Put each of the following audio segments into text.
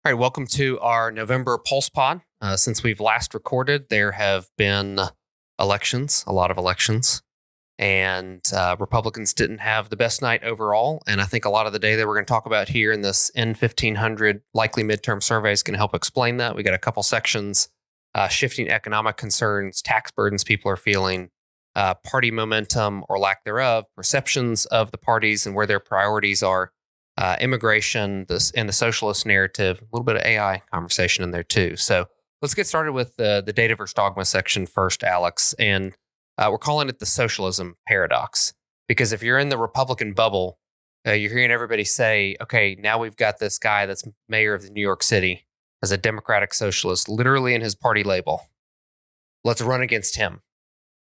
All right, welcome to our November Pulse Pod. Since we've last recorded, there have been elections, a lot of elections, and Republicans didn't have the best night overall. And I think a lot of the data we're going to talk about here in this N1500 likely midterm survey is going to help explain that. We got a couple sections, shifting economic concerns, tax burdens people are feeling, party momentum or lack thereof, perceptions of the parties and where their priorities are. Immigration, and the socialist narrative, a little bit of AI conversation in there too. So let's get started with the data versus dogma section first, Alex. And we're calling it the socialism paradox. Because if you're in the Republican bubble, you're hearing everybody say, okay, now we've got this guy that's mayor of New York City as a democratic socialist, literally in his party label. Let's run against him.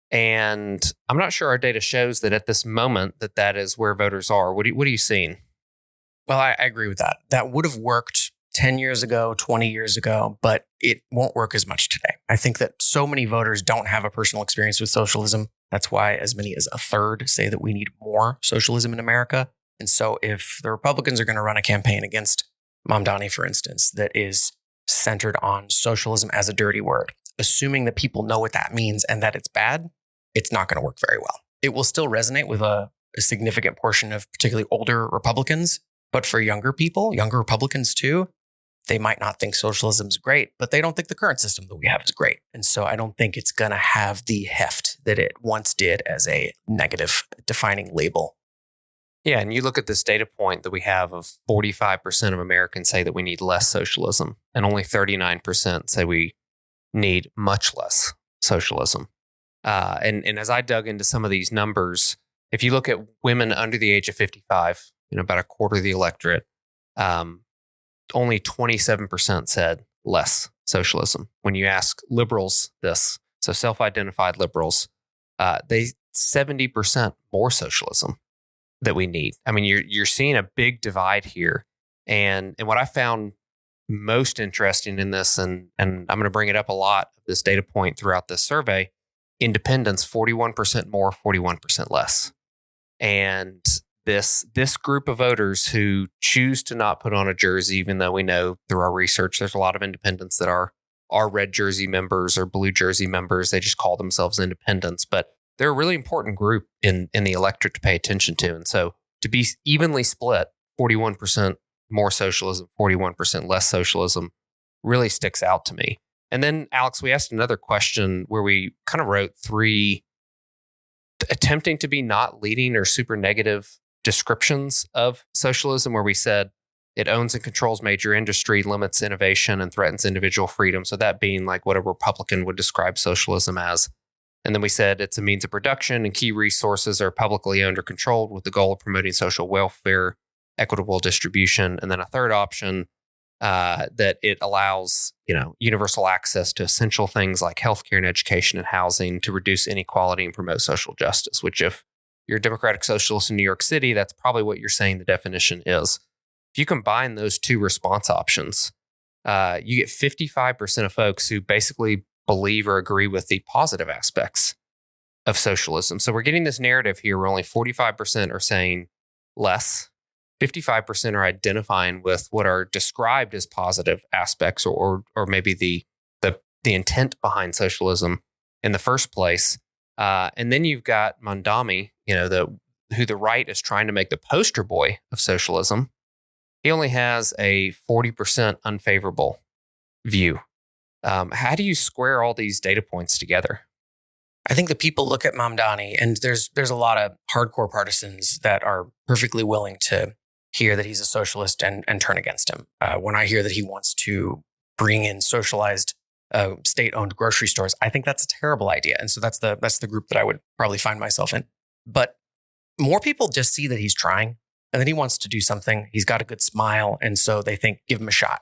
And I'm not sure our data shows that at this moment that is where voters are. What are you seeing? Well, I agree with that. That would have worked 10 years ago, 20 years ago, but it won't work as much today. I think that so many voters don't have a personal experience with socialism. That's why as many as a third say that we need more socialism in America. And so if the Republicans are going to run a campaign against Mamdani, for instance, that is centered on socialism as a dirty word, assuming that people know what that means and that it's bad, it's not going to work very well. It will still resonate with a significant portion of particularly older Republicans. But for younger people, younger Republicans too, they might not think socialism is great, but they don't think the current system that we have is great. And so I don't think it's going to have the heft that it once did as a negative defining label. Yeah, and you look at this data point that we have of 45% of Americans say that we need less socialism, and only 39% say we need much less socialism. And as I dug into some of these numbers, if you look at women under the age of 55, about a quarter of the electorate, only 27% said less socialism. When you ask liberals this, so self-identified liberals, they 70% more socialism that we need. I mean, you're seeing a big divide here. And what I found most interesting in this, and I'm going to bring it up a lot, this data point throughout this survey, independents, 41% more, 41% less. And this group of voters who choose to not put on a jersey, even though we know through our research, there's a lot of independents that are red jersey members or blue jersey members. They just call themselves independents, but they're a really important group in the electorate to pay attention to. And so to be evenly split, 41% more socialism, 41% less socialism really sticks out to me. And then, Alex, we asked another question where we kind of wrote three attempting to be not leading or super negative descriptions of socialism, where we said it owns and controls major industry, limits innovation, and threatens individual freedom. So that being like what a Republican would describe socialism as. And then we said it's a means of production and key resources are publicly owned or controlled with the goal of promoting social welfare, equitable distribution. And then a third option that it allows, universal access to essential things like healthcare and education and housing to reduce inequality and promote social justice, which if you're a democratic socialist in New York City, that's probably what you're saying the definition is. If you combine those two response options, you get 55% of folks who basically believe or agree with the positive aspects of socialism. So we're getting this narrative here where only 45% are saying less, 55% are identifying with what are described as positive aspects or maybe the intent behind socialism in the first place. And then you've got Mamdani, who the right is trying to make the poster boy of socialism. He only has a 40% unfavorable view. How do you square all these data points together? I think that people look at Mamdani, and there's a lot of hardcore partisans that are perfectly willing to hear that he's a socialist and turn against him. When I hear that he wants to bring in socialized state-owned grocery stores, I think that's a terrible idea. And so that's the group that I would probably find myself in. But more people just see that he's trying and that he wants to do something. He's got a good smile. And so they think, give him a shot.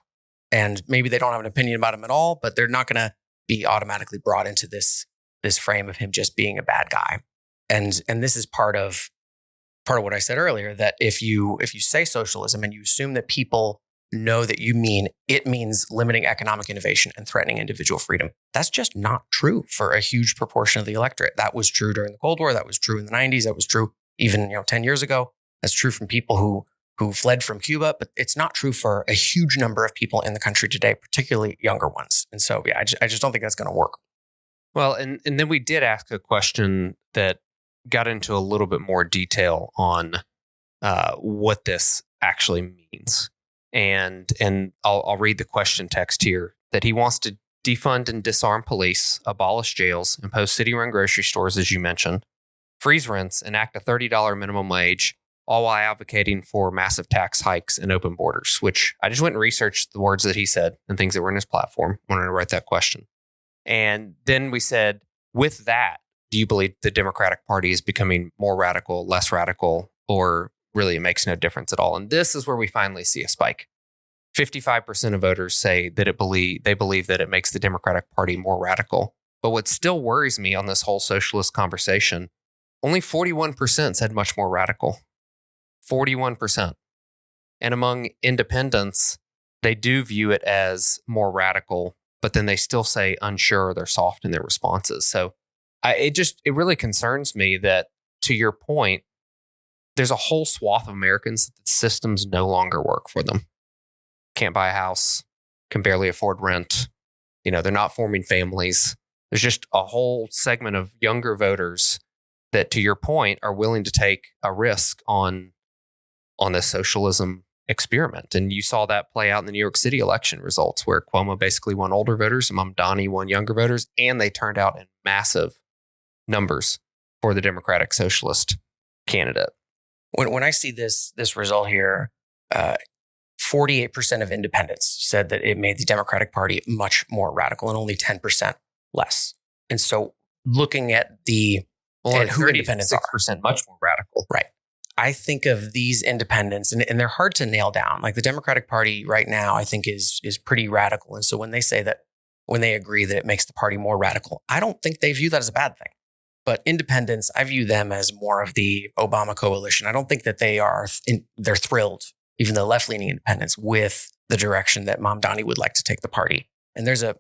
And maybe they don't have an opinion about him at all, but they're not going to be automatically brought into this frame of him just being a bad guy. And this is part of what I said earlier, that if you say socialism and you assume that people know that it means limiting economic innovation and threatening individual freedom, that's just not true for a huge proportion of the electorate. That was true during the Cold War. That was true in the 90s. That was true even 10 years ago. That's true from people who who fled from Cuba, but it's not true for a huge number of people in the country today, particularly younger ones. And so, yeah, I just don't think that's going to work. Well, and then we did ask a question that got into a little bit more detail on what this actually means. And I'll read the question text here, that he wants to defund and disarm police, abolish jails, impose city-run grocery stores, as you mentioned, freeze rents, enact a $30 minimum wage, all while advocating for massive tax hikes and open borders, which I just went and researched the words that he said and things that were in his platform. I wanted to write that question. And then we said, with that, do you believe the Democratic Party is becoming more radical, less radical, or really it makes no difference at all? And this is where we finally see a spike. 55% of voters say that they believe that it makes the Democratic Party more radical. But what still worries me on this whole socialist conversation, only 41% said much more radical. 41%. And among independents, they do view it as more radical, but then they still say unsure, they're soft in their responses. So it really concerns me that, to your point, there's a whole swath of Americans that the systems no longer work for them. Can't buy a house, can barely afford rent. They're not forming families. There's just a whole segment of younger voters that, to your point, are willing to take a risk on this socialism experiment. And you saw that play out in the New York City election results, where Cuomo basically won older voters and Mamdani won younger voters, and they turned out in massive numbers for the Democratic Socialist candidate. When I see this result here, 48% of independents said that it made the Democratic Party much more radical, and only 10% less. And so, looking at who independents are, 6% much more radical, right? I think of these independents, and they're hard to nail down. Like the Democratic Party right now, I think is pretty radical. And so when they agree that it makes the party more radical, I don't think they view that as a bad thing. But independents, I view them as more of the Obama coalition. I don't think that they're thrilled, even the left-leaning independents, with the direction that Mamdani would like to take the party. And there's a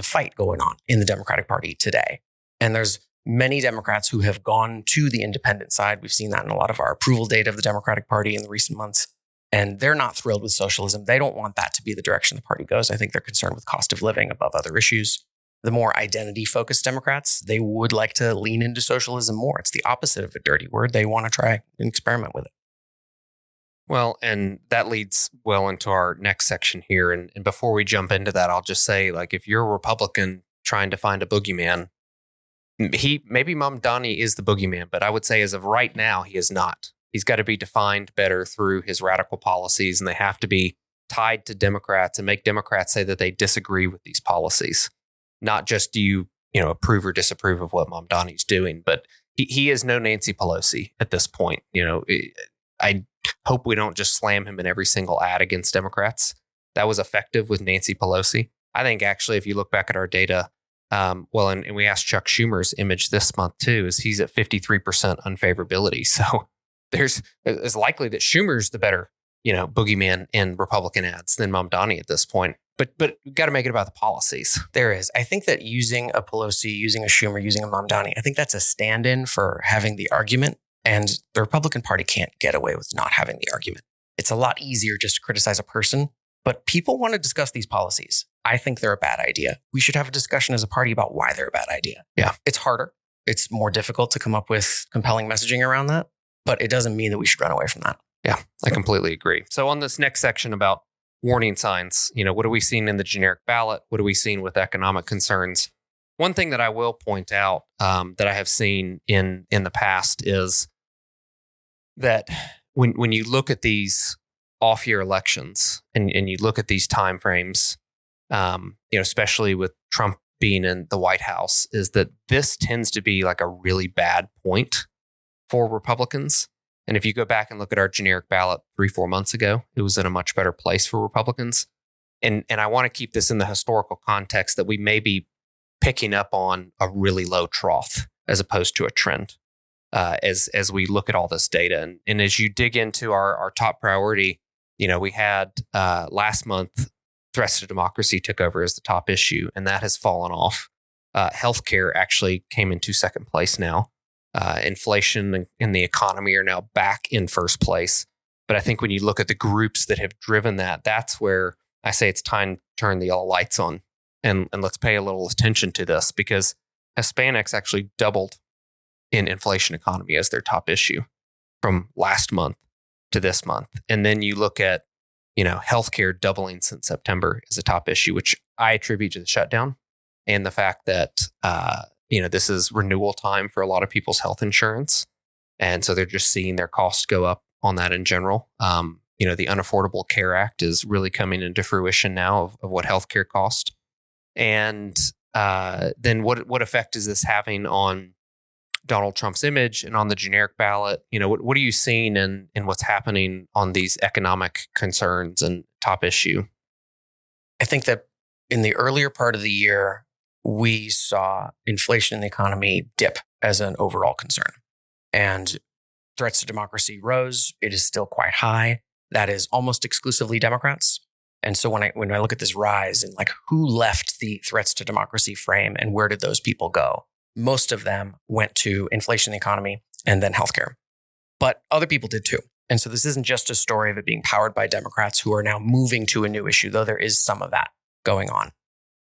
fight going on in the Democratic Party today. And there's many Democrats who have gone to the independent side. We've seen that in a lot of our approval data of the Democratic Party in the recent months. And they're not thrilled with socialism. They don't want that to be the direction the party goes. I think they're concerned with cost of living above other issues. The more identity-focused Democrats, they would like to lean into socialism more. It's the opposite of a dirty word. They want to try and experiment with it. Well, and that leads well into our next section here. And before we jump into that, I'll just say, if you're a Republican trying to find a boogeyman, maybe Mamdani is the boogeyman, but I would say as of right now, he is not. He's got to be defined better through his radical policies, and they have to be tied to Democrats and make Democrats say that they disagree with these policies. Not just do you approve or disapprove of what Mamdani's doing, but he is no Nancy Pelosi at this point. I hope we don't just slam him in every single ad against Democrats. That was effective with Nancy Pelosi. I think actually, if you look back at our data, and we asked Chuck Schumer's image this month too, is he's at 53% unfavorability. So it's likely that Schumer's the better, boogeyman in Republican ads than Mamdani at this point. But we've got to make it about the policies. There is. I think that using a Pelosi, using a Schumer, using a Mamdani, I think that's a stand-in for having the argument. And the Republican Party can't get away with not having the argument. It's a lot easier just to criticize a person, but people want to discuss these policies. I think they're a bad idea. We should have a discussion as a party about why they're a bad idea. Yeah. It's harder. It's more difficult to come up with compelling messaging around that, but it doesn't mean that we should run away from that. Yeah, I completely agree. So on this next section about warning signs, what are we seeing in the generic ballot? What are we seeing with economic concerns? One thing that I will point out that I have seen in the past is that when you look at these off-year elections and you look at these timeframes, especially with Trump being in the White House, is that this tends to be like a really bad point for Republicans. And if you go back and look at our generic ballot 3-4 months ago, it was in a much better place for Republicans. And I want to keep this in the historical context that we may be picking up on a really low trough as opposed to a trend. As we look at all this data. And as you dig into our top priority, we had last month, threats to democracy took over as the top issue, and that has fallen off. Healthcare actually came into second place now. Inflation and the economy are now back in first place. But I think when you look at the groups that have driven that, that's where I say it's time to turn the all lights on and let's pay a little attention to this, because Hispanics actually doubled in inflation economy as their top issue from last month to this month. And then you look at, healthcare doubling since September as a top issue, which I attribute to the shutdown and the fact that, this is renewal time for a lot of people's health insurance. And so they're just seeing their costs go up on that in general. The Unaffordable Care Act is really coming into fruition now of what healthcare cost. And then what effect is this having on Donald Trump's image and on the generic ballot? What are you seeing in what's happening on these economic concerns and top issue? I think that in the earlier part of the year, we saw inflation in the economy dip as an overall concern. And threats to democracy rose. It is still quite high. That is almost exclusively Democrats. And so when I look at this rise and like who left the threats to democracy frame and where did those people go? Most of them went to inflation in the economy and then healthcare. But other people did too. And so this isn't just a story of it being powered by Democrats who are now moving to a new issue, though there is some of that going on.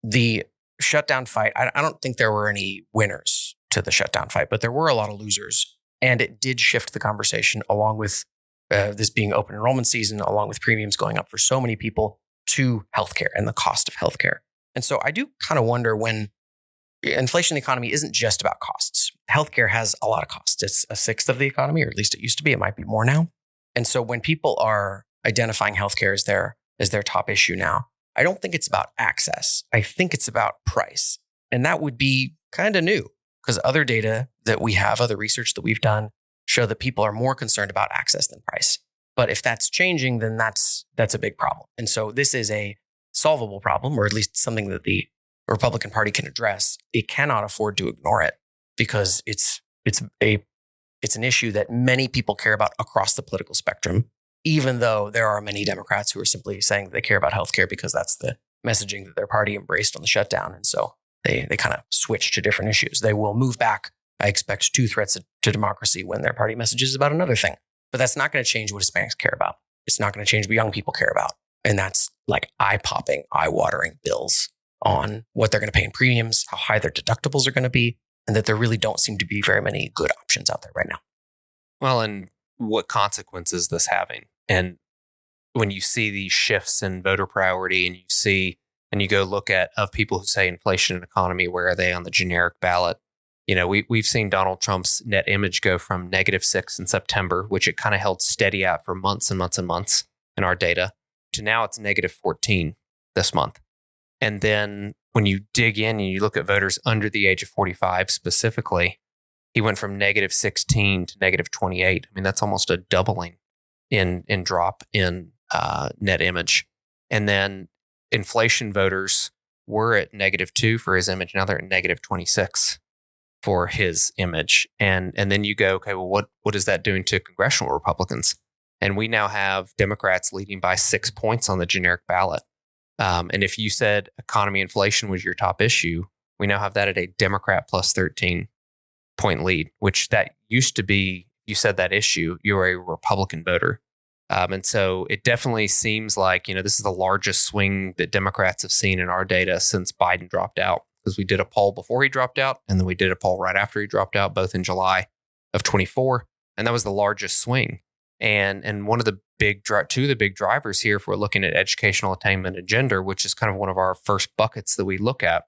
The shutdown fight, I don't think there were any winners to the shutdown fight, but there were a lot of losers. And it did shift the conversation along with this being open enrollment season, along with premiums going up for so many people, to healthcare and the cost of healthcare. And so I do kind of wonder, when inflation in the economy isn't just about costs. Healthcare has a lot of costs. It's a sixth of the economy, or at least it used to be. It might be more now. And so when people are identifying healthcare as their top issue now, I don't think it's about access. I think it's about price. And that would be kind of new, because other data that we have, other research that we've done, show that people are more concerned about access than price. But if that's changing, then that's a big problem. And so this is a solvable problem, or at least something that the Republican Party can address. It cannot afford to ignore it, because it's an issue that many people care about across the political spectrum, even though there are many Democrats who are simply saying that they care about healthcare because that's the messaging that their party embraced on the shutdown. And so they kind of switch to different issues. They will move back, I expect, to threats to democracy when their party messages about another thing. But that's not going to change what Hispanics care about. It's not going to change what young people care about. And that's like eye-popping, eye-watering bills on what they're going to pay in premiums, how high their deductibles are going to be, and that there really don't seem to be very many good options out there right now. Well, and what consequences is this having? And when you see these shifts in voter priority, and you go look at of people who say inflation and economy, where are they on the generic ballot? We've seen Donald Trump's net image go from -6 in September, which it kind of held steady at for months and months and months in our data, to now it's -14 this month. And then when you dig in and you look at voters under the age of 45 specifically, he went from -16 to -28. I mean, that's almost a doubling in drop in net image. And then inflation voters were at -2 for his image. Now they're at -26 for his image. And then you go, okay, well, what is that doing to congressional Republicans? And we now have Democrats leading by 6 points on the generic ballot. And if you said economy inflation was your top issue, we now have that at a Democrat plus 13 point lead, which that used to be, you said that issue, you were a Republican voter. And so it definitely seems like, this is the largest swing that Democrats have seen in our data since Biden dropped out, because we did a poll before he dropped out, and then we did a poll right after he dropped out, both in July of 24. And that was the largest swing. And one of the two of the big drivers here, if we're looking at educational attainment and gender, which is kind of one of our first buckets that we look at,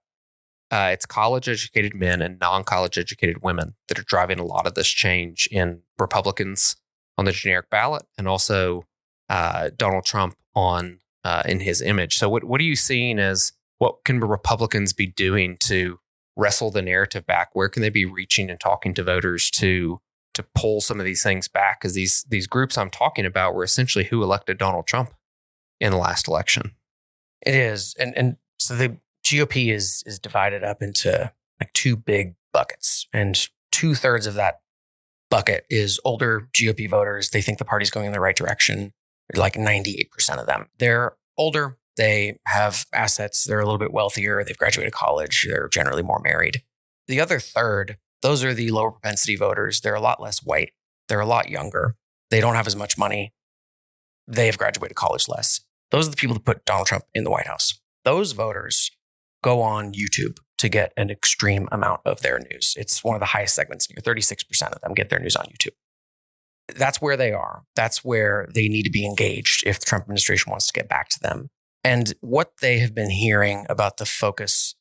it's college-educated men and non-college educated women that are driving a lot of this change in Republicans on the generic ballot, and also Donald Trump in his image. So what are you seeing as, what can Republicans be doing to wrestle the narrative back? Where can they be reaching and talking to voters to pull some of these things back? Because these groups I'm talking about were essentially who elected Donald Trump in the last election. It is. And so the GOP is divided up into like two big buckets, and 2/3 of that bucket is older GOP voters. They think the party's going in the right direction. Like 98% of them. They're older. They have assets. They're a little bit wealthier. They've graduated college. They're generally more married. The other third, those are the lower propensity voters. They're a lot less white. They're a lot younger. They don't have as much money. they have graduated college less. Those are the people that put Donald Trump in the White House. Those voters go on YouTube to get an extreme amount of their news. It's one of the highest segments. 36% of them get their news on YouTube. That's where they are. That's where they need to be engaged if the Trump administration wants to get back to them. And what they have been hearing about the focus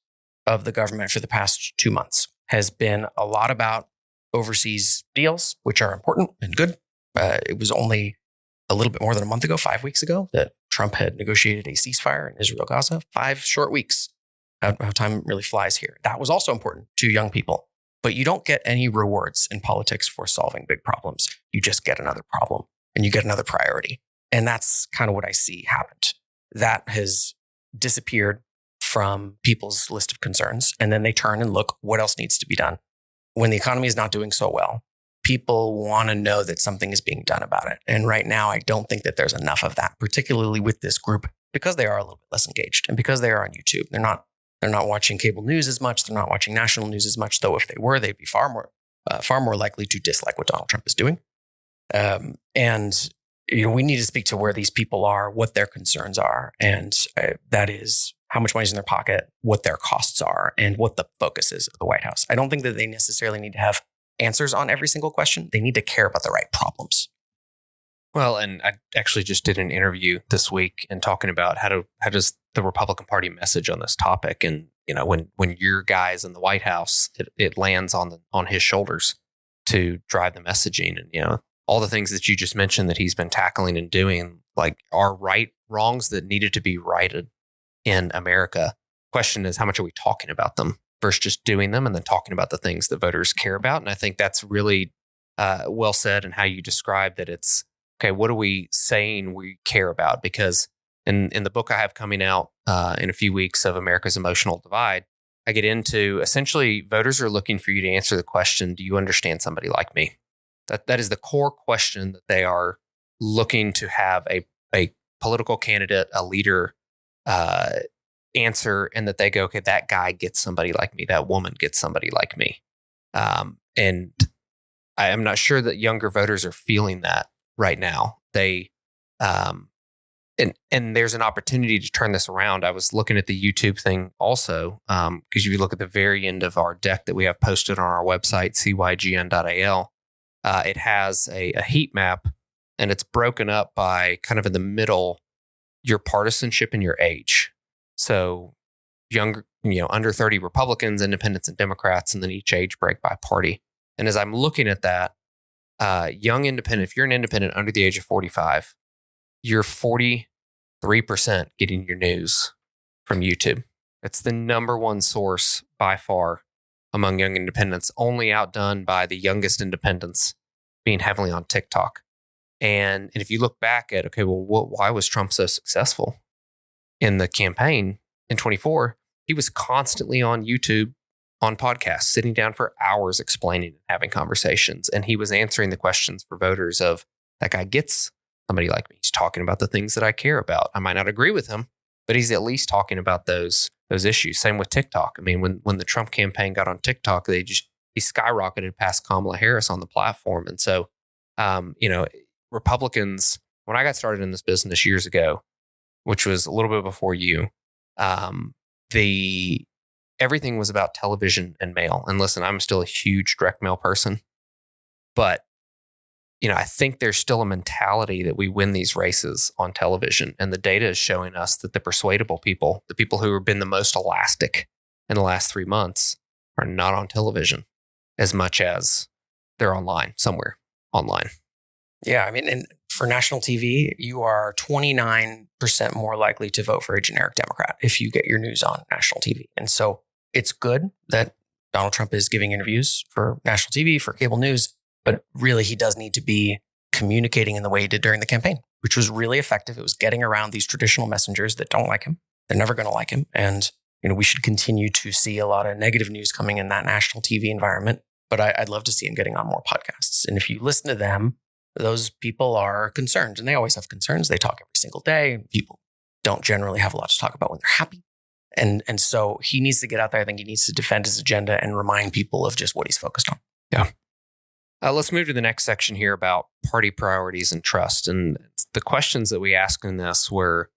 of the government for the past 2 months has been a lot about overseas deals, which are important and good. It was only a little bit more than a month ago, 5 weeks ago, that Trump had negotiated a ceasefire in Israel-Gaza. 5 short weeks. How time really flies here. That was also important to young people. But you don't get any rewards in politics for solving big problems. You just get another problem and you get another priority. And that's kind of what I see happened. That has disappeared from people's list of concerns. And then they turn and look what else needs to be done. When the economy is not doing so well, people want to know that something is being done about it. And right now, I don't think that there's enough of that, particularly with this group, because they are a little bit less engaged and because they are on YouTube. They're not watching cable news as much. They're not watching national news as much. Though if they were, they'd be far more likely to dislike what Donald Trump is doing. And we need to speak to where these people are, what their concerns are, and that is how much money's in their pocket, what their costs are, and what the focus is of the White House. I don't think that they necessarily need to have answers on every single question. They need to care about the right problems. Well, and I actually just did an interview this week and talking about how does the Republican Party message on this topic. And, when your guy is in the White House, it lands on his shoulders to drive the messaging. And, all the things that you just mentioned that he's been tackling and doing, like, are wrongs that needed to be righted in America. Question is, how much are we talking about them versus just doing them and then talking about the things that voters care about? And I think that's really well said in how you describe that. It's, okay, what are we saying we care about? Because in the book I have coming out in a few weeks of America's Emotional Divide, I get into essentially voters are looking for you to answer the question, do you understand somebody like me? That is the core question that they are looking to have a political candidate, a leader answer, and that they go, okay, that guy gets somebody like me, that woman gets somebody like me. And I am not sure that younger voters are feeling that right now. They and there's an opportunity to turn this around. I was looking at the YouTube thing also, because if you look at the very end of our deck that we have posted on our website, cygn.al, it has a heat map, and it's broken up by kind of in the middle, your partisanship and your age. So younger, under 30 Republicans, independents, and Democrats, and then each age break by party. And as I'm looking at that, young independent, if you're an independent under the age of 45, you're 43% getting your news from YouTube. It's the number one source by far among young independents, only outdone by the youngest independents being heavily on TikTok. And if you look back at, okay, well, why was Trump so successful in the campaign in 24? He was constantly on YouTube, on podcasts, sitting down for hours explaining and having conversations. And he was answering the questions for voters of, that guy gets somebody like me. He's talking about the things that I care about. I might not agree with him, but he's at least talking about those issues. Same with TikTok. I mean, when the Trump campaign got on TikTok, he skyrocketed past Kamala Harris on the platform. And so, Republicans, when I got started in this business years ago, which was a little bit before you, everything was about television and mail. And listen, I'm still a huge direct mail person, but I think there's still a mentality that we win these races on television. And the data is showing us that the persuadable people, the people who have been the most elastic in the last 3 months, are not on television as much as they're somewhere online. Yeah. I mean, and for national TV, you are 29% more likely to vote for a generic Democrat if you get your news on national TV. And so it's good that Donald Trump is giving interviews for national TV, for cable news, but really he does need to be communicating in the way he did during the campaign, which was really effective. It was getting around these traditional messengers that don't like him. They're never going to like him. And, we should continue to see a lot of negative news coming in that national TV environment. But I'd love to see him getting on more podcasts. And if you listen to them, those people are concerned, and they always have concerns. They talk every single day. People don't generally have a lot to talk about when they're happy. And so he needs to get out there. I think he needs to defend his agenda and remind people of just what he's focused on. Yeah. Let's move to the next section here about party priorities and trust. And the questions that we asked in this were,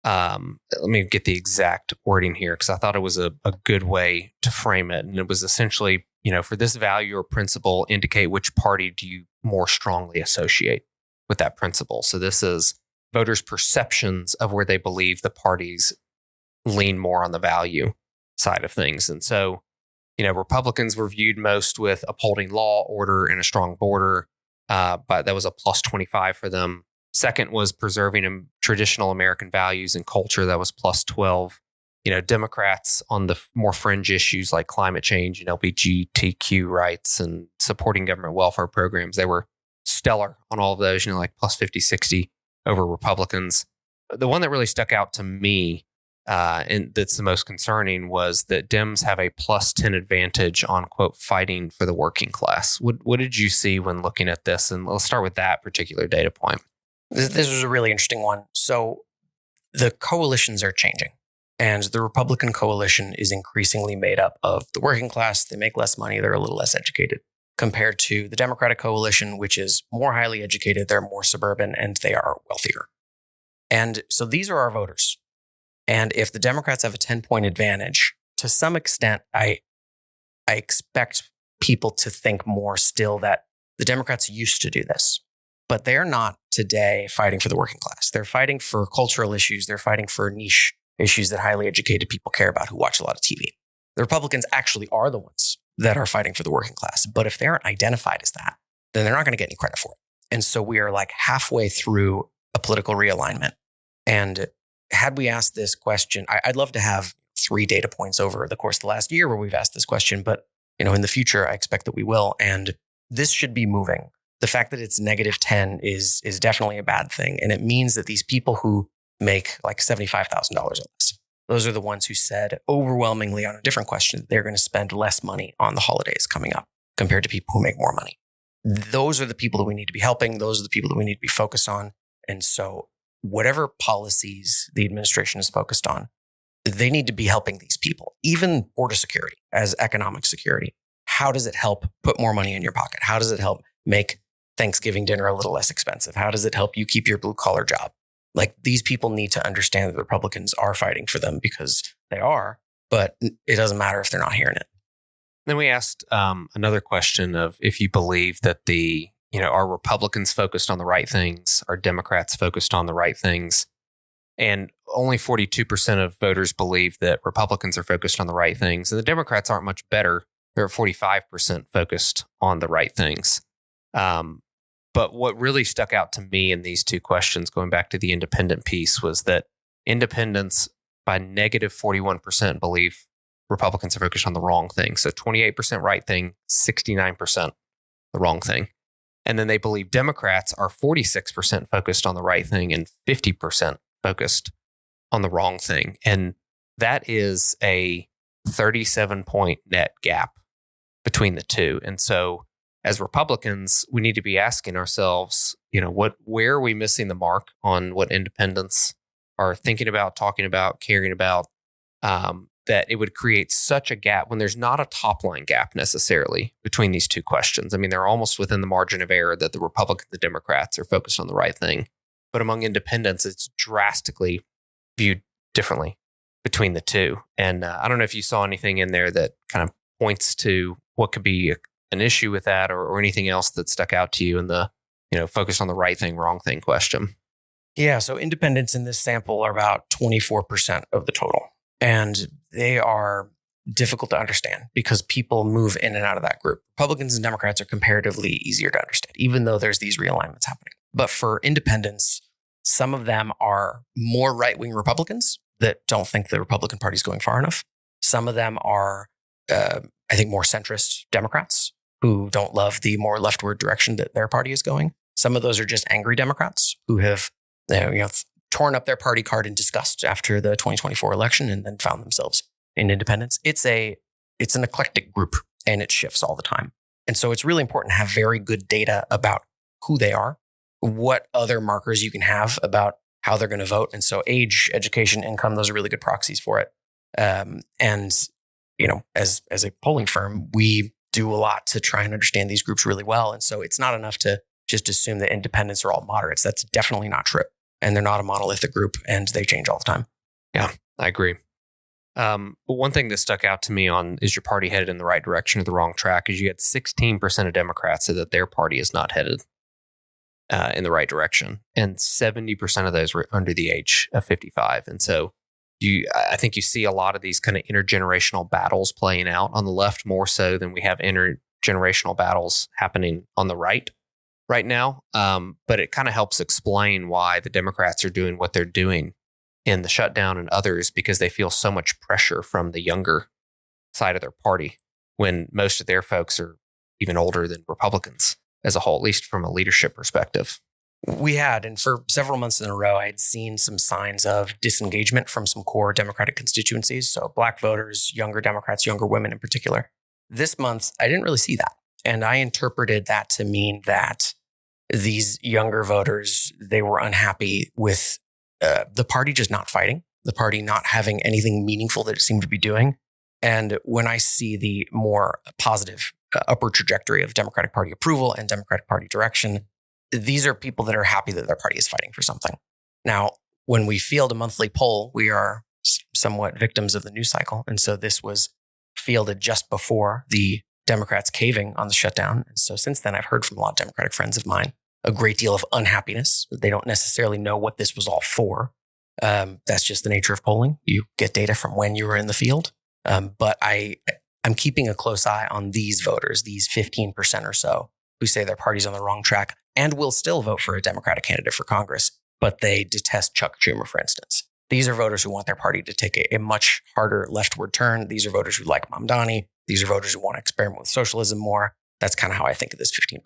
let me get the exact wording here because I thought it was a good way to frame it. And it was essentially, for this value or principle, indicate which party do you more strongly associate with that principle. So this is voters' perceptions of where they believe the parties lean more on the value side of things. And so, Republicans were viewed most with upholding law, order, and a strong border, but that was a plus 25 for them. Second was preserving traditional American values and culture. That was plus 12. Democrats on the more fringe issues like climate change and LGBTQ rights and supporting government welfare programs, they were stellar on all of those, like plus 50, 60 over Republicans. The one that really stuck out to me, and that's the most concerning, was that Dems have a plus 10 advantage on, quote, fighting for the working class. What did you see when looking at this? And let's start with that particular data point. This was a really interesting one. So the coalitions are changing, and the Republican coalition is increasingly made up of the working class. They make less money. They're a little less educated compared to the Democratic coalition, which is more highly educated. They're more suburban and they are wealthier. And so these are our voters. And if the Democrats have a 10-point advantage, to some extent, I expect people to think more still that the Democrats used to do this. But they're not today fighting for the working class. They're fighting for cultural issues. They're fighting for niche issues that highly educated people care about who watch a lot of TV. The Republicans actually are the ones that are fighting for the working class. But if they aren't identified as that, then they're not going to get any credit for it. And so we are like halfway through a political realignment. And had we asked this question, I'd love to have 3 data points over the course of the last year where we've asked this question. But in the future, I expect that we will. And this should be moving. The fact that it's negative 10 is definitely a bad thing. And it means that these people who make like $75,000 or less, those are the ones who said overwhelmingly on a different question, they're going to spend less money on the holidays coming up compared to people who make more money. Those are the people that we need to be helping. Those are the people that we need to be focused on. And so whatever policies the administration is focused on, they need to be helping these people, even border security as economic security. How does it help put more money in your pocket? How does it help make Thanksgiving dinner a little less expensive? How does it help you keep your blue collar job? Like, these people need to understand that the Republicans are fighting for them because they are, but it doesn't matter if they're not hearing it. Then we asked another question of if you believe that are Republicans focused on the right things? Are Democrats focused on the right things? And only 42% of voters believe that Republicans are focused on the right things. And the Democrats aren't much better. They're at 45% focused on the right things. But what really stuck out to me in these two questions, going back to the independent piece, was that independents by negative 41% believe Republicans are focused on the wrong thing. So 28% right thing, 69% the wrong thing. And then they believe Democrats are 46% focused on the right thing and 50% focused on the wrong thing. And that is a 37-point net gap between the two. And so as Republicans, we need to be asking ourselves, where are we missing the mark on what independents are thinking about, talking about, caring about, that it would create such a gap when there's not a top line gap necessarily between these two questions. I mean, they're almost within the margin of error that the Republicans and the Democrats are focused on the right thing. But among independents, it's drastically viewed differently between the two. And I don't know if you saw anything in there that kind of points to what could be an issue with that, or anything else that stuck out to you in the, focus on the right thing, wrong thing question. Yeah. So independents in this sample are about 24% of the total. And they are difficult to understand because people move in and out of that group. Republicans and Democrats are comparatively easier to understand, even though there's these realignments happening. But for independents, some of them are more right-wing Republicans that don't think the Republican Party is going far enough. Some of them are, I think, more centrist Democrats who don't love the more leftward direction that their party is going. Some of those are just angry Democrats who have torn up their party card in disgust after the 2024 election and then found themselves in independence. It's an eclectic group and it shifts all the time. And so it's really important to have very good data about who they are, what other markers you can have about how they're going to vote. And so age, education, income, those are really good proxies for it. And as a polling firm, we do a lot to try and understand these groups really well. And so it's not enough to just assume that independents are all moderates. That's definitely not true. And they're not a monolithic group, and they change all the time. Yeah, I agree. One thing that stuck out to me on is your party headed in the right direction or the wrong track is you had 16% of Democrats say that their party is not headed in the right direction. And 70% of those were under the age of 55. And so I think you see a lot of these kind of intergenerational battles playing out on the left more so than we have intergenerational battles happening on the right now. But it kind of helps explain why the Democrats are doing what they're doing in the shutdown and others, because they feel so much pressure from the younger side of their party when most of their folks are even older than Republicans as a whole, at least from a leadership perspective. We had, and for several months in a row, I had seen some signs of disengagement from some core Democratic constituencies. So Black voters, younger Democrats, younger women in particular. This month, I didn't really see that. And I interpreted that to mean that these younger voters, they were unhappy with the party just not fighting, the party not having anything meaningful that it seemed to be doing. And when I see the more positive upward trajectory of Democratic Party approval and Democratic Party direction, these are people that are happy that their party is fighting for something. Now, when we field a monthly poll, we are somewhat victims of the news cycle. And so this was fielded just before the Democrats caving on the shutdown. And so since then, I've heard from a lot of Democratic friends of mine a great deal of unhappiness. They don't necessarily know what this was all for. That's just the nature of polling. You get data from when you were in the field. But I'm keeping a close eye on these voters, these 15% or so, who say their party's on the wrong track and will still vote for a Democratic candidate for Congress, but they detest Chuck Schumer, for instance. These are voters who want their party to take a much harder leftward turn. These are voters who like Mamdani. These are voters who want to experiment with socialism more. That's kind of how I think of this 15%.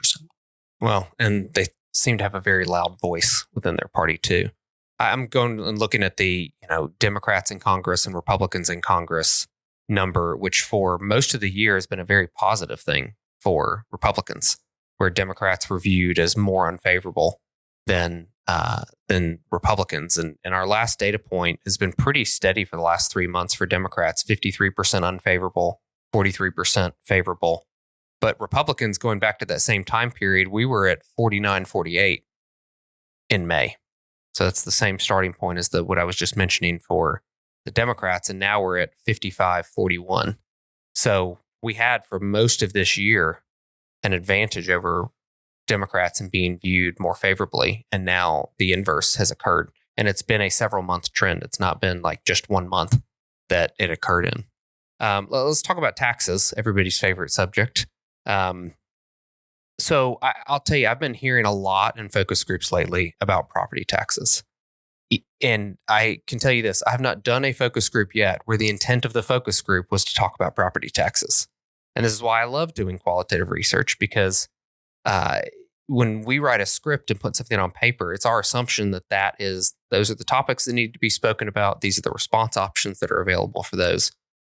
Well, and they seem to have a very loud voice within their party too. I'm going and looking at the Democrats in Congress and Republicans in Congress number, which for most of the year has been a very positive thing for Republicans, where Democrats were viewed as more unfavorable than Republicans. And our last data point has been pretty steady for the last 3 months for Democrats, 53% unfavorable, 43% favorable. But Republicans, going back to that same time period, we were at 49-48 in May. So that's the same starting point as what I was just mentioning for the Democrats. And now we're at 55-41. So we had for most of this year an advantage over Democrats in being viewed more favorably. And now the inverse has occurred. And it's been a several month trend. It's not been like just 1 month that it occurred in. Let's talk about taxes, everybody's favorite subject. So I'll tell you, I've been hearing a lot in focus groups lately about property taxes. And I can tell you this, I have not done a focus group yet where the intent of the focus group was to talk about property taxes. And this is why I love doing qualitative research, because when we write a script and put something on paper, it's our assumption that those are the topics that need to be spoken about. These are the response options that are available for those.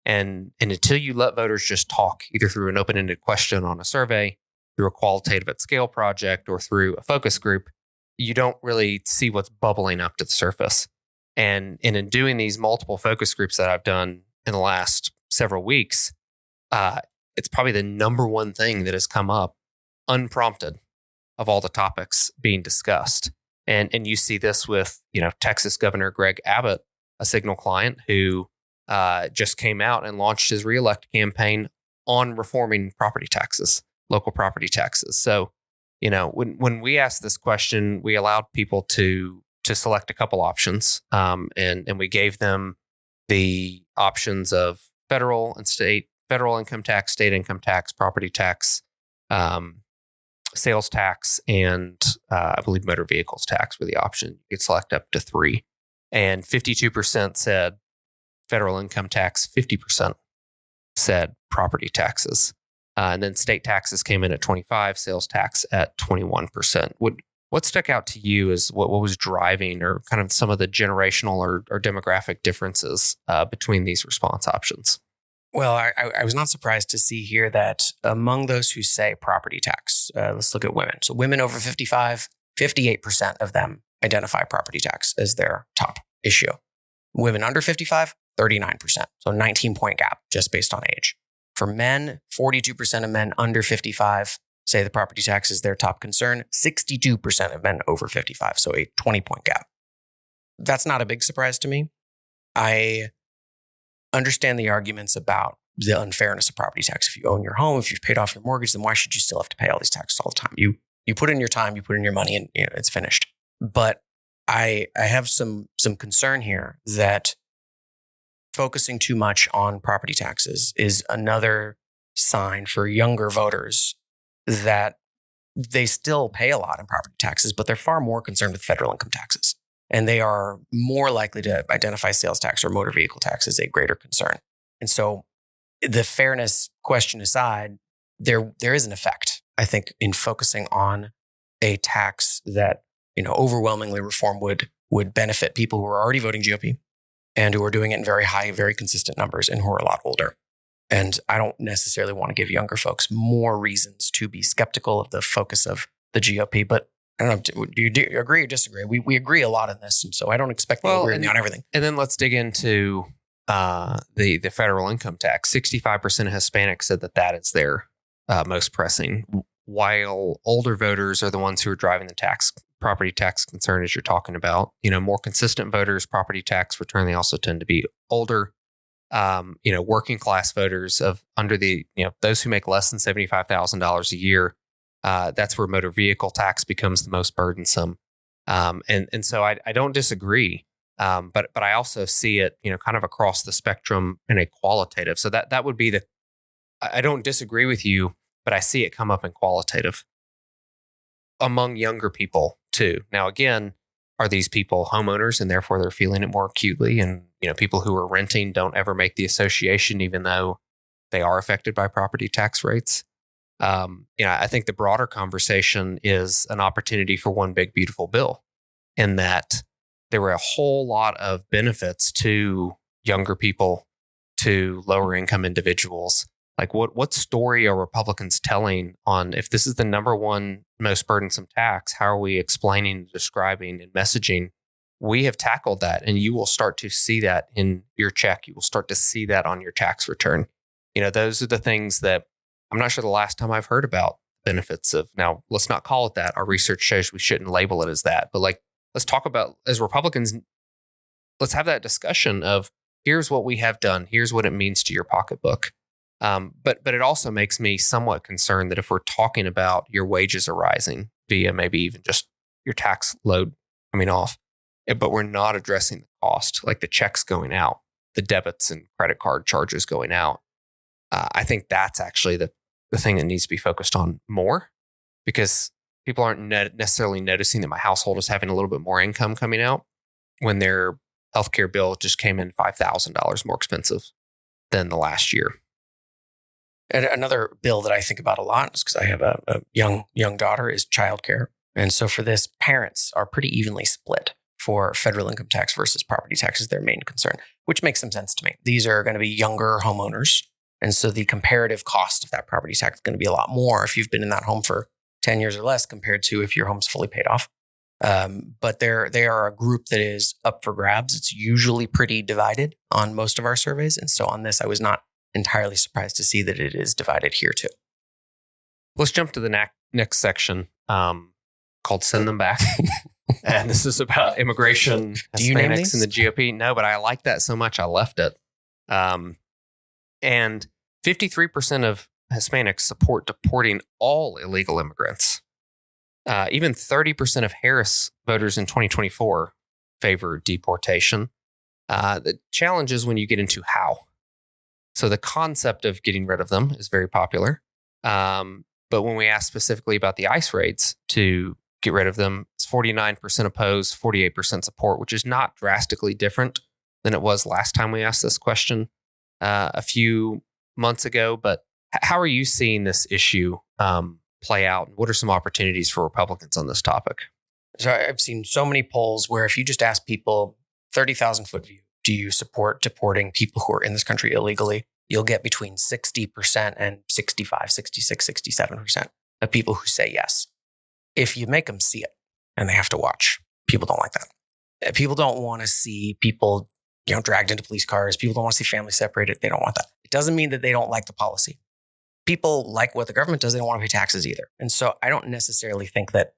And until you let voters just talk, either through an open-ended question on a survey, through a qualitative at scale project, or through a focus group, you don't really see what's bubbling up to the surface. And in doing these multiple focus groups that I've done in the last several weeks, it's probably the number one thing that has come up unprompted of all the topics being discussed. And you see this with, Texas Governor Greg Abbott, a Cygnal client who just came out and launched his reelect campaign on reforming property taxes, local property taxes. So, when we asked this question, we allowed people to select a couple options, and we gave them the options of federal and state, federal income tax, state income tax, property tax, sales tax, and I believe motor vehicles tax were the option. You could select up to 3. And 52% said federal income tax, 50% said property taxes. And then state taxes came in at 25%, sales tax at 21%. What stuck out to you is what was driving, or kind of some of the generational or demographic differences between these response options? Well, I was not surprised to see here that among those who say property tax, let's look at women. So women over 55, 58% of them identify property tax as their top issue. Women under 55, 39%. So 19-point gap just based on age. For men, 42% of men under 55 say the property tax is their top concern. 62% have been over 55, so a 20-point gap. That's not a big surprise to me. I understand the arguments about the unfairness of property tax. If you own your home, if you've paid off your mortgage, then why should you still have to pay all these taxes all the time? You put in your time, you put in your money, and it's finished. But I have some concern here that focusing too much on property taxes is another sign for younger voters that they still pay a lot in property taxes, but they're far more concerned with federal income taxes. And they are more likely to identify sales tax or motor vehicle tax as a greater concern. And so the fairness question aside, there is an effect, I think, in focusing on a tax that overwhelmingly reform would benefit people who are already voting GOP and who are doing it in very high, very consistent numbers and who are a lot older. And I don't necessarily want to give younger folks more reasons to be skeptical of the focus of the GOP. But I don't know, do you agree or disagree? We agree a lot on this. And so I don't expect to agree on everything. And then let's dig into the federal income tax. 65% of Hispanics said that is their most pressing, while older voters are the ones who are driving the property tax concern, as you're talking about. More consistent voters, property tax return, they also tend to be older. Working class voters of under the, those who make less than $75,000 a year, that's where motor vehicle tax becomes the most burdensome. And so I don't disagree. But I also see it, kind of across the spectrum in a qualitative. So that would be I don't disagree with you, but I see it come up in qualitative among younger people too. Now, again, are these people homeowners and therefore they're feeling it more acutely? And, people who are renting don't ever make the association, even though they are affected by property tax rates. I think the broader conversation is an opportunity for one big, beautiful bill, in that there were a whole lot of benefits to younger people, to lower income individuals. Like what story are Republicans telling on, if this is the number one most burdensome tax, how are we explaining, describing, and messaging? We have tackled that, and you will start to see that in your check. You will start to see that on your tax return. Those are the things that I'm not sure the last time I've heard about benefits of. Now, let's not call it that. Our research shows we shouldn't label it as that. But let's talk about, as Republicans, let's have that discussion of, here's what we have done. Here's what it means to your pocketbook. But it also makes me somewhat concerned that if we're talking about your wages are rising via maybe even just your tax load coming off, but we're not addressing the cost, like the checks going out, the debits and credit card charges going out. I think that's actually the thing that needs to be focused on more, because people aren't necessarily noticing that my household is having a little bit more income coming out when their healthcare bill just came in $5,000 more expensive than the last year. And another bill that I think about a lot, is because I have a young daughter, is childcare. And so for this, parents are pretty evenly split for federal income tax versus property tax is their main concern, which makes some sense to me. These are going to be younger homeowners. And so the comparative cost of that property tax is going to be a lot more if you've been in that home for 10 years or less compared to if your home's fully paid off. But they are a group that is up for grabs. It's usually pretty divided on most of our surveys. And so on this, I was not entirely surprised to see that it is divided here too. Let's jump to the next section called Send Them Back. And this is about immigration, Do you name Hispanics, and the GOP. No, but I like that so much I left it. And 53% of Hispanics support deporting all illegal immigrants. Even 30% of Harris voters in 2024 favor deportation. The challenge is when you get into how. So the concept of getting rid of them is very popular. But when we ask specifically about the ICE raids to get rid of them, it's 49% oppose, 48% support, which is not drastically different than it was last time we asked this question a few months ago. But how are you seeing this issue play out? What are some opportunities for Republicans on this topic? So I've seen so many polls where if you just ask people 30,000 foot view, do you support deporting people who are in this country illegally? You'll get between 60% and 65, 66, 67% of people who say yes. If you make them see it and they have to watch, people don't like that. People don't want to see people, dragged into police cars. People don't want to see families separated. They don't want that. It doesn't mean that they don't like the policy. people like what the government does. They don't want to pay taxes either. And so I don't necessarily think that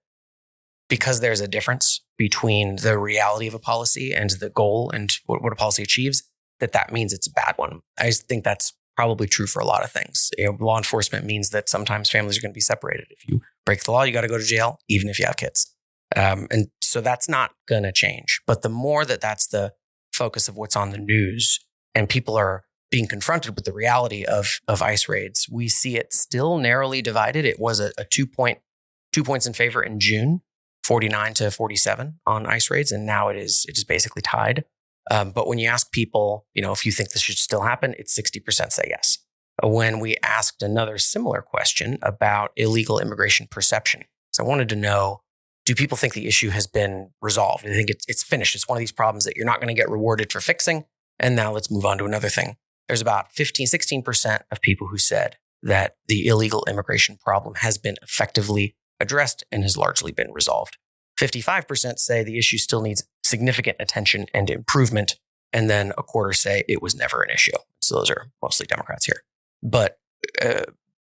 because there's a difference between the reality of a policy and the goal and what a policy achieves, that means it's a bad one. I think that's probably true for a lot of things. Law enforcement means that sometimes families are going to be separated. If you break the law, you got to go to jail, even if you have kids. And so that's not going to change. But the more that's the focus of what's on the news and people are being confronted with the reality of ICE raids, we see it still narrowly divided. It was a 2 points in favor in June, 49 to 47 on ICE raids. And now it is basically tied. But when you ask people, if you think this should still happen, it's 60% say yes. When we asked another similar question about illegal immigration perception, so I wanted to know, do people think the issue has been resolved? I think it's finished. It's one of these problems that you're not going to get rewarded for fixing. And now let's move on to another thing. There's about 16% of people who said that the illegal immigration problem has been effectively addressed and has largely been resolved. 55% say the issue still needs significant attention and improvement. And then a quarter say it was never an issue. So those are mostly Democrats here. But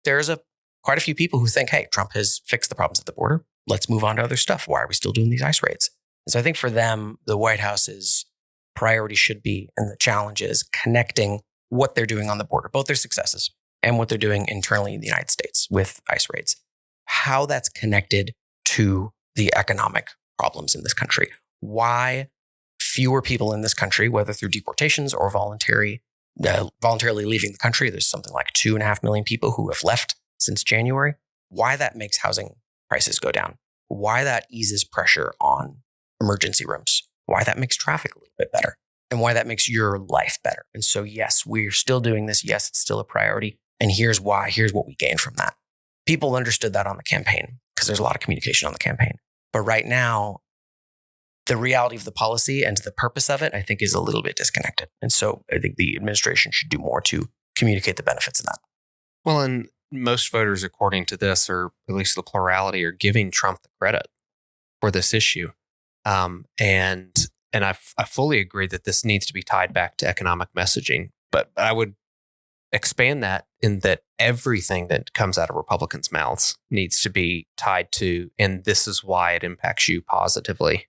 there's quite a few people who think, hey, Trump has fixed the problems at the border. Let's move on to other stuff. Why are we still doing these ICE raids? And so I think for them, the White House's priority should be, and the challenge is connecting what they're doing on the border, both their successes and what they're doing internally in the United States with ICE raids, how that's connected to the economic problems in this country. Why fewer people in this country, whether through deportations or voluntarily leaving the country, there's something like 2.5 million people who have left since January, why that makes housing prices go down, why that eases pressure on emergency rooms, why that makes traffic a little bit better, and why that makes your life better. And so, yes, we're still doing this. Yes, it's still a priority. And here's why. Here's what we gain from that. People understood that on the campaign because there's a lot of communication on the campaign. But right now, the reality of the policy and the purpose of it, I think, is a little bit disconnected. And so I think the administration should do more to communicate the benefits of that. Well, and most voters, according to this, or at least the plurality, are giving Trump the credit for this issue. And I fully agree that this needs to be tied back to economic messaging. But I would expand that in that everything that comes out of Republicans' mouths needs to be tied to, and this is why it impacts you positively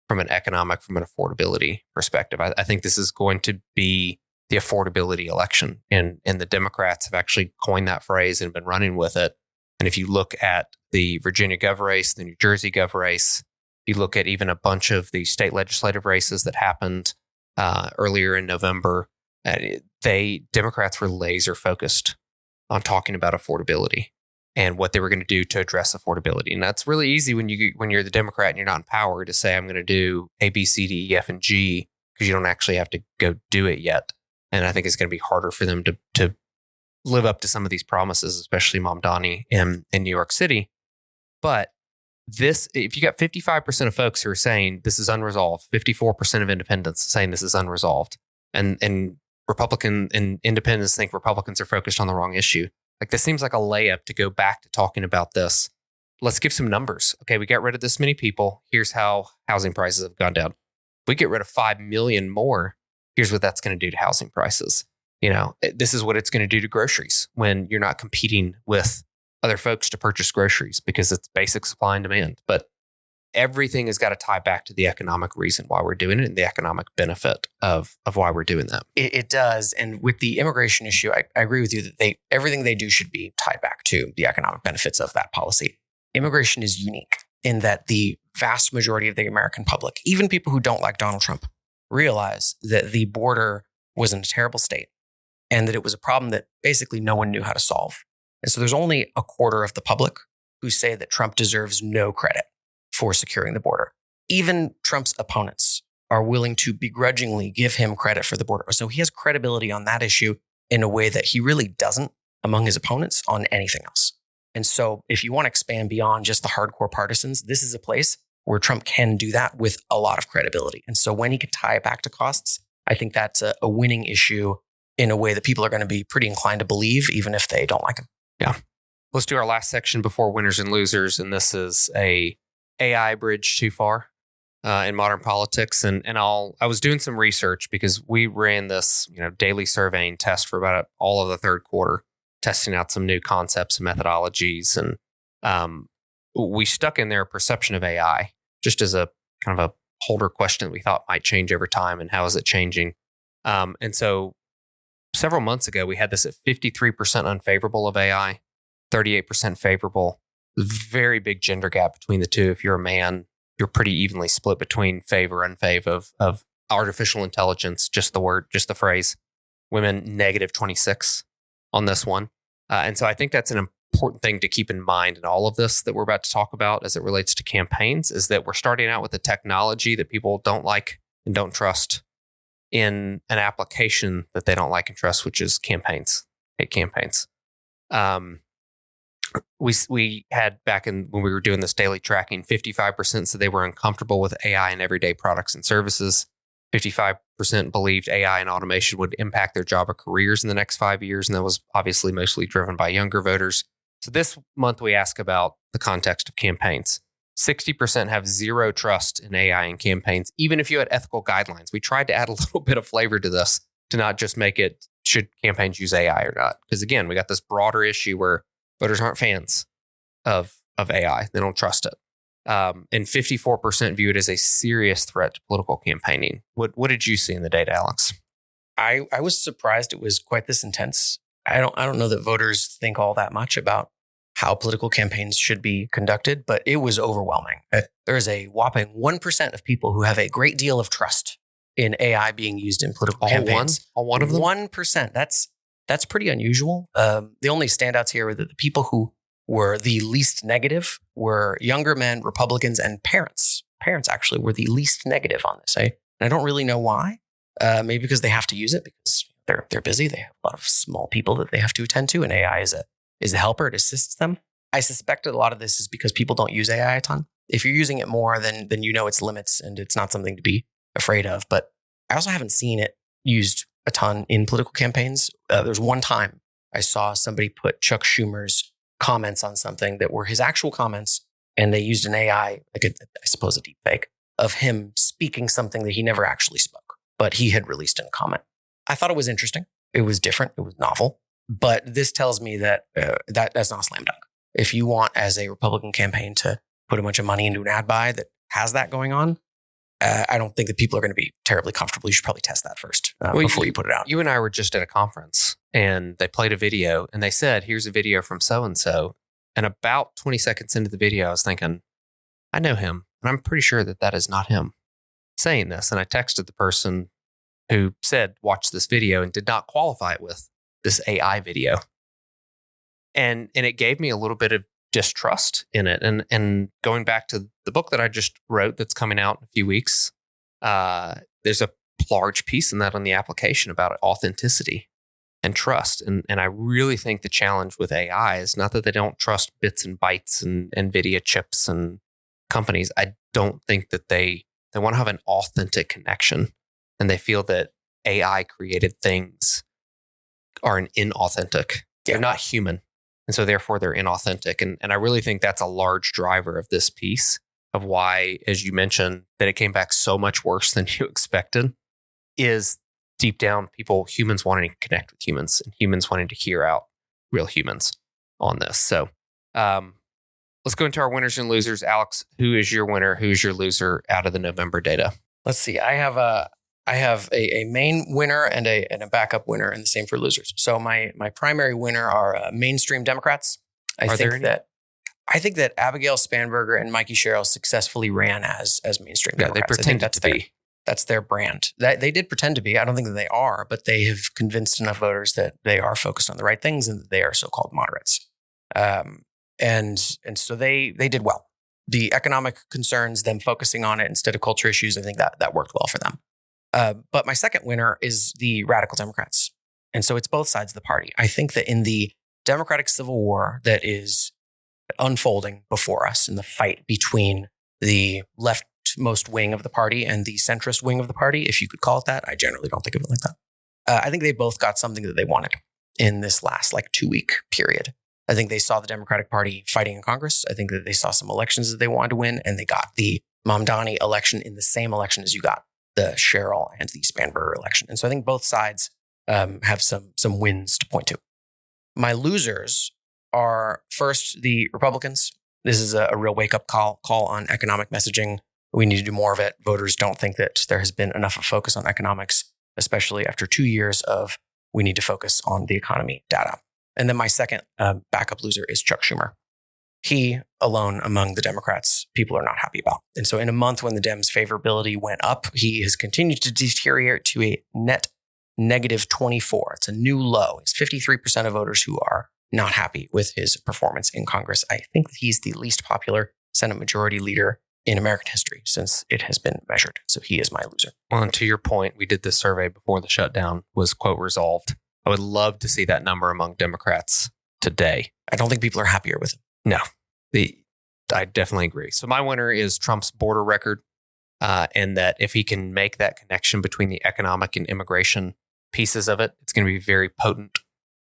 from an economic, from an affordability perspective. I think this is going to be the affordability election. And the Democrats have actually coined that phrase and been running with it. And if you look at the Virginia gov race, the New Jersey gov race, you look at even a bunch of the state legislative races that happened earlier in November, Democrats were laser focused on talking about affordability and what they were going to do to address affordability. And that's really easy when you're the Democrat and you're not in power to say, I'm going to do A, B, C, D, E, F, and G, because you don't actually have to go do it yet. And I think it's going to be harder for them to live up to some of these promises, especially Mamdani in New York City. But if you got 55% of folks who are saying this is unresolved, 54% of independents saying this is unresolved, and Republican and independents think Republicans are focused on the wrong issue. Like, this seems like a layup to go back to talking about this. Let's give some numbers. Okay, we got rid of this many people. Here's how housing prices have gone down. We get rid of 5 million more. Here's what that's going to do to housing prices. This is what it's going to do to groceries when you're not competing with other folks to purchase groceries, because it's basic supply and demand. But everything has got to tie back to the economic reason why we're doing it and the economic benefit of why we're doing that. It does. And with the immigration issue, I agree with you that everything they do should be tied back to the economic benefits of that policy. Immigration is unique in that the vast majority of the American public, even people who don't like Donald Trump, realize that the border was in a terrible state and that it was a problem that basically no one knew how to solve. And so there's only a quarter of the public who say that Trump deserves no credit for securing the border. Even Trump's opponents are willing to begrudgingly give him credit for the border. So he has credibility on that issue in a way that he really doesn't among his opponents on anything else. And so if you want to expand beyond just the hardcore partisans, this is a place where Trump can do that with a lot of credibility. And so when he can tie it back to costs, I think that's a winning issue in a way that people are going to be pretty inclined to believe, even if they don't like him. Yeah. Let's do our last section before winners and losers. And this is a AI bridge too far in modern politics. And I was doing some research because we ran this daily surveying test for about all of the third quarter testing out some new concepts and methodologies. And we stuck in there a perception of AI just as a kind of a holder question that we thought might change over time, and how is it changing? And so several months ago, we had this at 53% unfavorable of AI, 38% favorable. Very big gender gap between the two. If you're a man, you're pretty evenly split between favor and unfavor of artificial intelligence, just the phrase. Women, negative 26 on this one. And so I think that's an important thing to keep in mind in all of this that we're about to talk about as it relates to campaigns, is that we're starting out with a technology that people don't like and don't trust in an application that they don't like and trust, which is campaigns, hate campaigns. We had back when we were doing this daily tracking, 55% said they were uncomfortable with AI in everyday products and services. 55% believed AI and automation would impact their job or careers in the next 5 years. And that was obviously mostly driven by younger voters. So this month we ask about the context of campaigns. 60% have zero trust in AI and campaigns, even if you had ethical guidelines. We tried to add a little bit of flavor to this to not just make it, should campaigns use AI or not? Because again, we got this broader issue where voters aren't fans of AI. They don't trust it. And 54% view it as a serious threat to political campaigning. What did you see in the data, Alex? I was surprised it was quite this intense. I don't know that voters think all that much about how political campaigns should be conducted, but it was overwhelming. There is a whopping 1% of people who have a great deal of trust in AI being used in political campaigns. All one of them? 1%. That's pretty unusual. The only standouts here were that the people who were the least negative were younger men, Republicans, and parents. Parents actually were the least negative on this. And I don't really know why. Maybe because they have to use it because they're busy. They have a lot of small people that they have to attend to, and AI is a helper. It assists them. I suspect that a lot of this is because people don't use AI a ton. If you're using it more, then you know its limits, and it's not something to be afraid of. But I also haven't seen it used a ton in political campaigns. There's one time I saw somebody put Chuck Schumer's comments on something that were his actual comments, and they used an AI, I suppose a deep fake, of him speaking something that he never actually spoke, but he had released in a comment. I thought it was interesting. It was different. It was novel. But this tells me that that's not a slam dunk. If you want, as a Republican campaign, to put a bunch of money into an ad buy that has that going on, I don't think that people are going to be terribly comfortable. You should probably test that first before you put it out. You and I were just at a conference, and they played a video, and they said, here's a video from so-and-so. And about 20 seconds into the video, I was thinking, I know him, and I'm pretty sure that is not him saying this. And I texted the person who said, watch this video, and did not qualify it with this AI video. And it gave me a little bit of distrust in it. And going back to the book that I just wrote that's coming out in a few weeks, there's a large piece in that on the application about authenticity and trust. And I really think the challenge with AI is not that they don't trust bits and bytes and NVIDIA chips and companies. I don't think that they want to have an authentic connection, and they feel that AI created things are inauthentic. They're not human. And so therefore they're inauthentic. And I really think that's a large driver of this piece of why, as you mentioned, that it came back so much worse than you expected, is deep down humans wanting to connect with humans, and humans wanting to hear out real humans on this. So let's go into our winners and losers. Alex, who is your winner? Who's your loser out of the November data? Let's see. I have a main winner and a backup winner, and the same for losers. So my primary winner are mainstream Democrats. I think that Abigail Spanberger and Mikey Sherrill successfully ran as mainstream Democrats. They pretended to be. That's their brand. They did pretend to be. I don't think that they are, but they have convinced enough voters that they are focused on the right things and that they are so-called moderates. And so they did well. The economic concerns, them focusing on it instead of culture issues, I think that worked well for them. But my second winner is the radical Democrats. And so it's both sides of the party. I think that in the Democratic Civil War that is unfolding before us, in the fight between the leftmost wing of the party and the centrist wing of the party, if you could call it that, I generally don't think of it like that. I think they both got something that they wanted in this last 2-week period. I think they saw the Democratic Party fighting in Congress. I think that they saw some elections that they wanted to win, and they got the Mamdani election in the same election as you got the Sherrill and the Spanberger election. And so I think both sides have some wins to point to. My losers are first the Republicans. This is a real wake-up call on economic messaging. We need to do more of it. Voters don't think that there has been enough of focus on economics, especially after 2 years of we need to focus on the economy data. And then my second backup loser is Chuck Schumer. He alone among the Democrats, people are not happy about. And so in a month when the Dems' favorability went up, he has continued to deteriorate to a net negative 24. It's a new low. It's 53% of voters who are not happy with his performance in Congress. I think that he's the least popular Senate Majority Leader in American history since it has been measured. So he is my loser. Well, and to your point, we did this survey before the shutdown was, quote, resolved. I would love to see that number among Democrats today. I don't think people are happier with him. No, I definitely agree. So my winner is Trump's border record, and that if he can make that connection between the economic and immigration pieces of it, it's going to be a very potent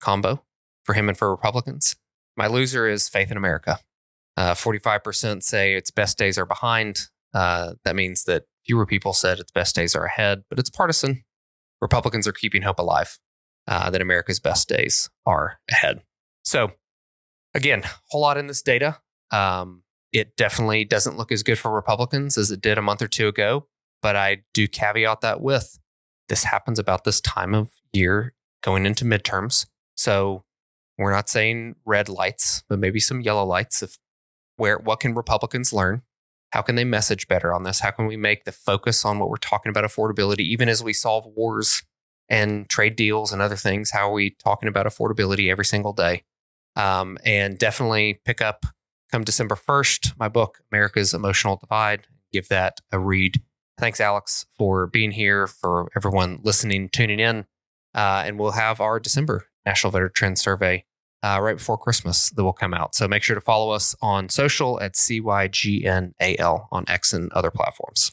combo for him and for Republicans. My loser is faith in America. 45% say its best days are behind. That means that fewer people said its best days are ahead, but it's partisan. Republicans are keeping hope alive that America's best days are ahead. So again, a whole lot in this data. It definitely doesn't look as good for Republicans as it did a month or two ago, but I do caveat that with this happens about this time of year going into midterms. So we're not saying red lights, but maybe some yellow lights of what can Republicans learn? How can they message better on this? How can we make the focus on what we're talking about affordability, even as we solve wars and trade deals and other things? How are we talking about affordability every single day? And definitely pick up come December 1st, my book, America's Emotional Divide. Give that a read. Thanks, Alex, for being here, for everyone listening, tuning in. And we'll have our December National Voter Trend Survey right before Christmas that will come out. So make sure to follow us on social at CYGNAL on X and other platforms.